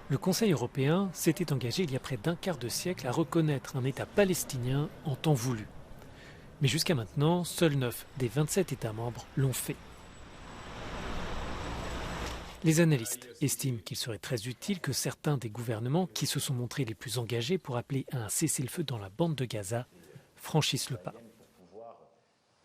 Le Conseil européen s'était engagé il y a près d'un quart de siècle à reconnaître un État palestinien en temps voulu. Mais jusqu'à maintenant, seuls 9 des 27 États membres l'ont fait. Les analystes estiment qu'il serait très utile que certains des gouvernements qui se sont montrés les plus engagés pour appeler à un cessez-le-feu dans la bande de Gaza franchissent le pas.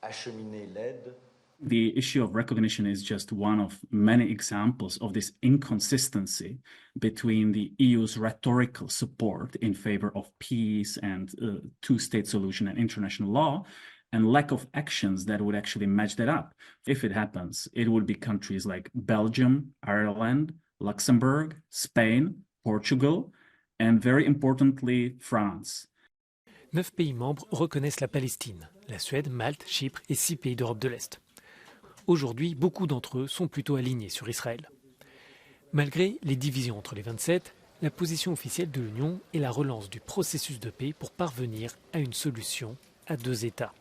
Acheminer l'aide. The issue of recognition is just one of many examples of this inconsistency between the EU's rhetorical support in favor of peace and two-state solution and international law and lack of actions that would actually match that up. If it happens, it would be countries like Belgium, Ireland, Luxembourg, Spain, Portugal, and very importantly, France. 9 pays membres reconnaissent la Palestine, la Suède, Malte, Chypre et 6 pays d'Europe de l'Est. Aujourd'hui, beaucoup d'entre eux sont plutôt alignés sur Israël. Malgré les divisions entre les 27, la position officielle de l'Union est la relance du processus de paix pour parvenir à une solution à 2 États.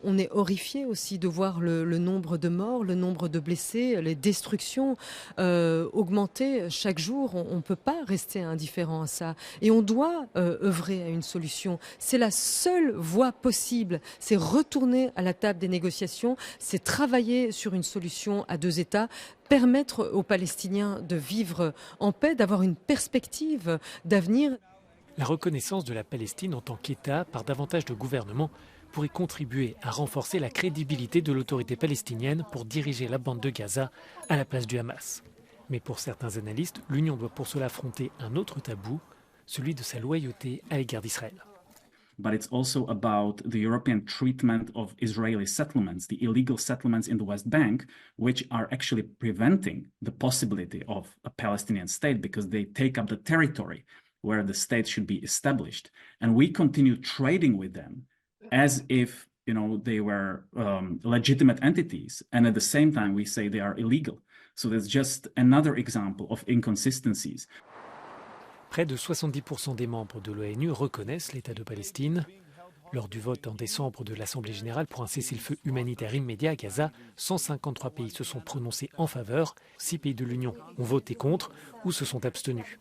On est horrifié aussi de voir le nombre de morts, le nombre de blessés, les destructions augmenter chaque jour. On ne peut pas rester indifférent à ça. Et on doit œuvrer à une solution. C'est la seule voie possible. C'est retourner à la table des négociations. C'est travailler sur une solution à 2 États. Permettre aux Palestiniens de vivre en paix, d'avoir une perspective d'avenir. La reconnaissance de la Palestine en tant qu'État par davantage de gouvernements pourrait contribuer à renforcer la crédibilité de l'autorité palestinienne pour diriger la bande de Gaza à la place du Hamas. Mais pour certains analystes, l'Union doit pour cela affronter un autre tabou, celui de sa loyauté à l'égard d'Israël. But it's also about the European treatment of Israeli settlements, the illegal settlements in the West Bank, which are actually preventing the possibility of a Palestinian state because they take up the territory where the state should be established. And we continue trading with them as if they were legitimate entities, and at the same time we say they are illegal. So that's just another example of inconsistencies. Près de 70% des membres de l'ONU reconnaissent l'État de Palestine. Lors du vote en décembre de l'Assemblée générale pour un cessez-le-feu humanitaire immédiat à Gaza, 153 pays se sont prononcés en faveur, 6 pays de l'Union ont voté contre ou se sont abstenus.